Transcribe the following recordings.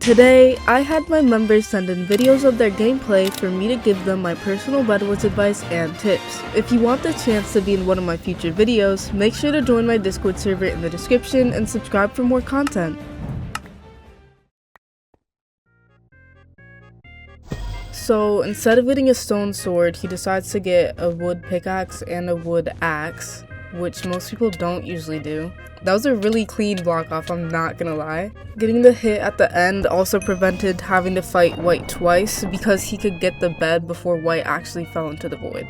Today, I had my members send in videos of their gameplay for me to give them my personal bedwars advice and tips. If you want the chance to be in one of my future videos, make sure to join my Discord server in the description and subscribe for more content. So instead of getting a stone sword, he decides to get a wood pickaxe and a wood axe, which most people don't usually do. That was a really clean block off, I'm not gonna lie. Getting the hit at the end also prevented having to fight White twice because he could get the bed before White actually fell into the void.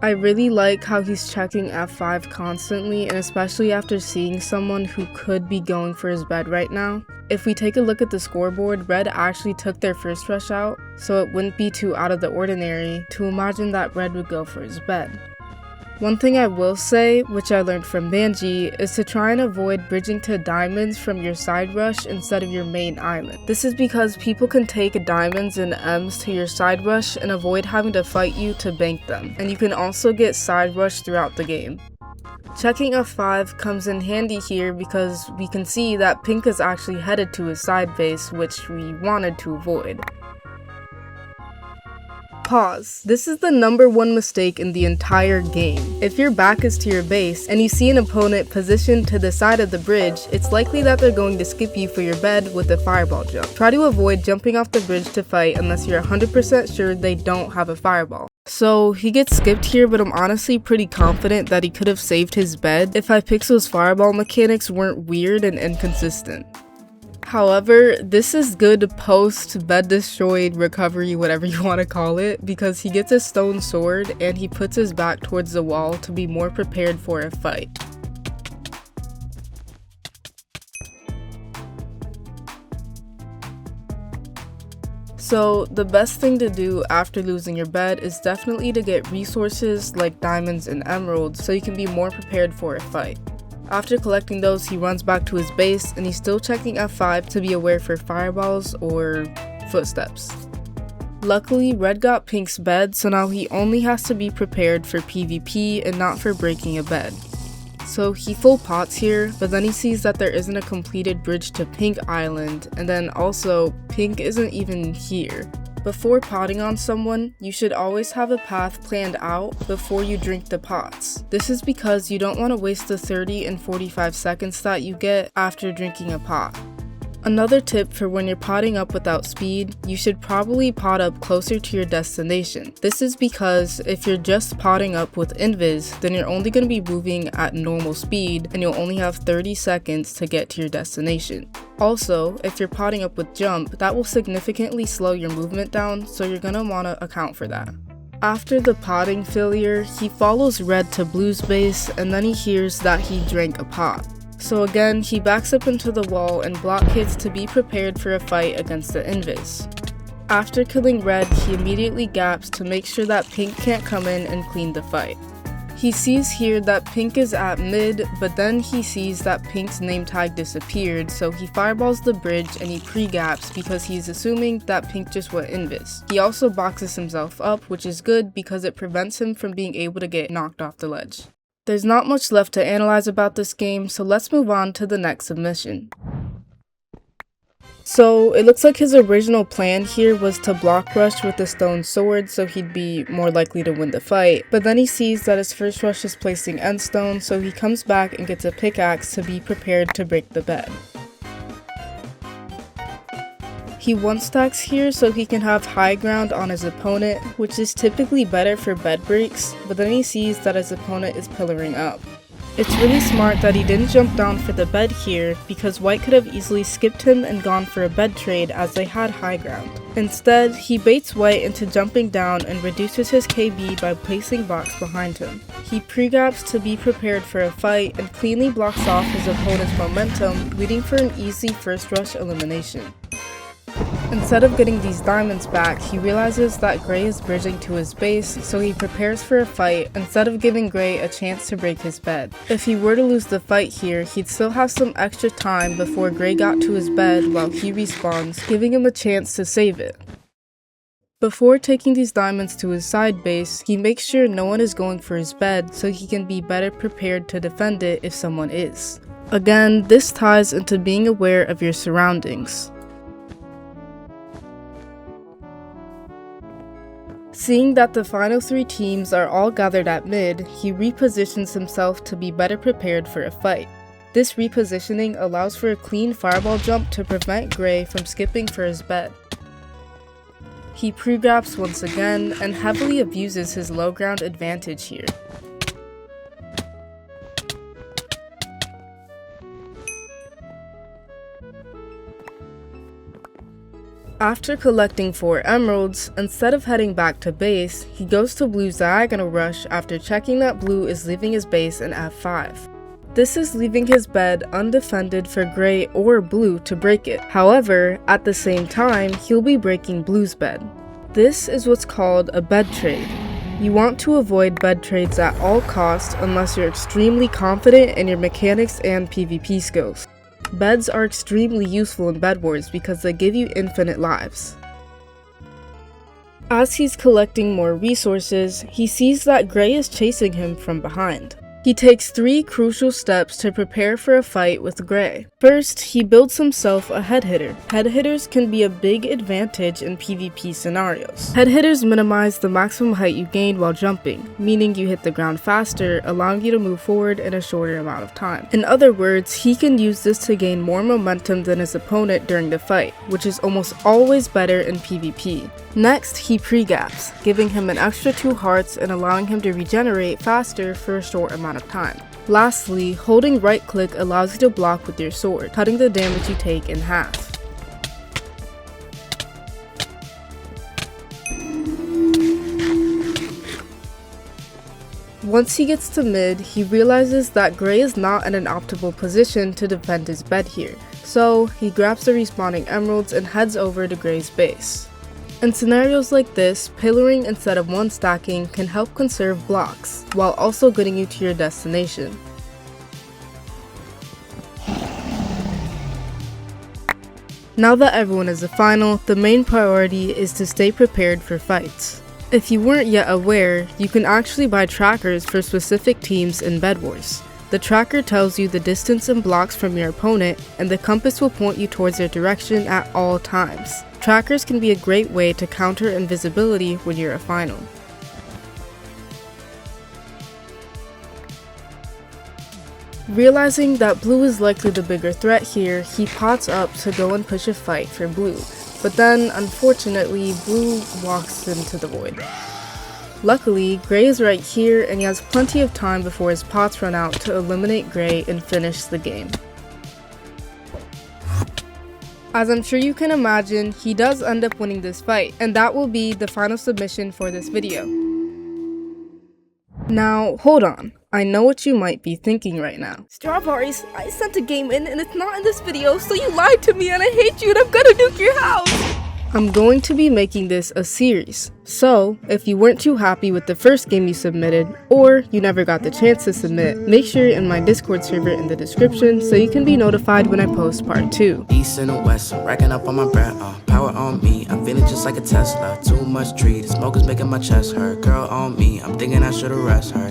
I really like how he's checking F5 constantly, and especially after seeing someone who could be going for his bed right now. If we take a look at the scoreboard, Red actually took their first rush out, so it wouldn't be too out of the ordinary to imagine that Red would go for his bed. One thing I will say, which I learned from Banji, is to try and avoid bridging to diamonds from your side rush instead of your main island. This is because people can take diamonds and M's to your side rush and avoid having to fight you to bank them, and you can also get side rush throughout the game. Checking F5 comes in handy here because we can see that Pink is actually headed to his side base, which we wanted to avoid. Pause. This is the #1 mistake in the entire game. If your back is to your base and you see an opponent positioned to the side of the bridge, it's likely that they're going to skip you for your bed with a fireball jump. Try to avoid jumping off the bridge to fight unless you're 100% sure they don't have a fireball. So he gets skipped here, but I'm honestly pretty confident that he could have saved his bed if hypixel's fireball mechanics weren't weird and inconsistent. However, this is good post bed destroyed recovery, whatever you want to call it, because he gets a stone sword and he puts his back towards the wall to be more prepared for a fight. So the best thing to do after losing your bed is definitely to get resources like diamonds and emeralds so you can be more prepared for a fight. After collecting those, he runs back to his base and he's still checking F5 to be aware for fireballs or footsteps. Luckily, Red got Pink's bed, so now he only has to be prepared for PvP and not for breaking a bed. So he full pots here, but then he sees that there isn't a completed bridge to Pink Island, and then also, Pink isn't even here. Before potting on someone, you should always have a path planned out before you drink the pots. This is because you don't want to waste the 30 and 45 seconds that you get after drinking a pot. Another tip for when you're potting up without speed, you should probably pot up closer to your destination. This is because if you're just potting up with invis, then you're only going to be moving at normal speed and you'll only have 30 seconds to get to your destination. Also, if you're potting up with jump, that will significantly slow your movement down, so you're going to want to account for that. After the potting failure, he follows Red to Blue's base and then he hears that he drank a pot. So again, he backs up into the wall and block hits to be prepared for a fight against the invis. After killing Red, he immediately gaps to make sure that Pink can't come in and clean the fight. He sees here that Pink is at mid, but then he sees that Pink's name tag disappeared, so he fireballs the bridge and he pre-gaps because he's assuming that Pink just went invis. He also boxes himself up, which is good because it prevents him from being able to get knocked off the ledge. There's not much left to analyze about this game, so let's move on to the next submission. So it looks like his original plan here was to block rush with the stone sword so he'd be more likely to win the fight, but then he sees that his first rush is placing end stone, so he comes back and gets a pickaxe to be prepared to break the bed. He one stacks here so he can have high ground on his opponent, which is typically better for bed breaks, but then he sees that his opponent is pillaring up. It's really smart that he didn't jump down for the bed here because White could have easily skipped him and gone for a bed trade as they had high ground. Instead, he baits White into jumping down and reduces his KB by placing blocks behind him. He pre-gaps to be prepared for a fight and cleanly blocks off his opponent's momentum, leading for an easy first rush elimination. Instead of getting these diamonds back, he realizes that Gray is bridging to his base, so he prepares for a fight instead of giving Gray a chance to break his bed. If he were to lose the fight here, he'd still have some extra time before Gray got to his bed while he respawns, giving him a chance to save it. Before taking these diamonds to his side base, he makes sure no one is going for his bed so he can be better prepared to defend it if someone is. Again, this ties into being aware of your surroundings. Seeing that the final 3 teams are all gathered at mid, he repositions himself to be better prepared for a fight. This repositioning allows for a clean fireball jump to prevent Gray from skipping for his bed. He pre-grabs once again and heavily abuses his low ground advantage here. After collecting 4 emeralds, instead of heading back to base, he goes to Blue's diagonal rush after checking that Blue is leaving his base in F5. This is leaving his bed undefended for Gray or Blue to break it. However, at the same time, he'll be breaking Blue's bed. This is what's called a bed trade. You want to avoid bed trades at all costs unless you're extremely confident in your mechanics and PvP skills. Beds are extremely useful in bedwars because they give you infinite lives. As he's collecting more resources, he sees that Gray is chasing him from behind. He takes 3 crucial steps to prepare for a fight with Gray. First, he builds himself a head hitter. Head hitters can be a big advantage in PvP scenarios. Head hitters minimize the maximum height you gain while jumping, meaning you hit the ground faster, allowing you to move forward in a shorter amount of time. In other words, he can use this to gain more momentum than his opponent during the fight, which is almost always better in PvP. Next, he pre-gaps, giving him an extra 2 hearts and allowing him to regenerate faster for a short amount of time. Lastly, holding right click allows you to block with your sword, cutting the damage you take in half. Once he gets to mid, he realizes that Gray is not in an optimal position to defend his bed here, so he grabs the respawning emeralds and heads over to Gray's base. In scenarios like this, pillaring instead of 1 stacking can help conserve blocks, while also getting you to your destination. Now that everyone is a final, the main priority is to stay prepared for fights. If you weren't yet aware, you can actually buy trackers for specific teams in bedwars. The tracker tells you the distance and blocks from your opponent, and the compass will point you towards their direction at all times. Trackers can be a great way to counter invisibility when you're a final. Realizing that Blue is likely the bigger threat here, he pots up to go and push a fight for Blue, but then unfortunately Blue walks into the void. Luckily, Gray is right here and he has plenty of time before his pots run out to eliminate Gray and finish the game. As I'm sure you can imagine, he does end up winning this fight, and that will be the final submission for this video. Now, hold on. I know what you might be thinking right now. Strawberries, I sent a game in and it's not in this video, so you lied to me and I hate you and I'm gonna nuke your house! I'm going to be making this a series, so if you weren't too happy with the first game you submitted, or you never got the chance to submit, make sure you're in my Discord server in the description so you can be notified when I post part 2. East and the west, racking up on my bread, power on me, I'm feeling just like a Tesla, too much tree, the smoke is making my chest hurt, girl on me, I'm thinking I should've rest her.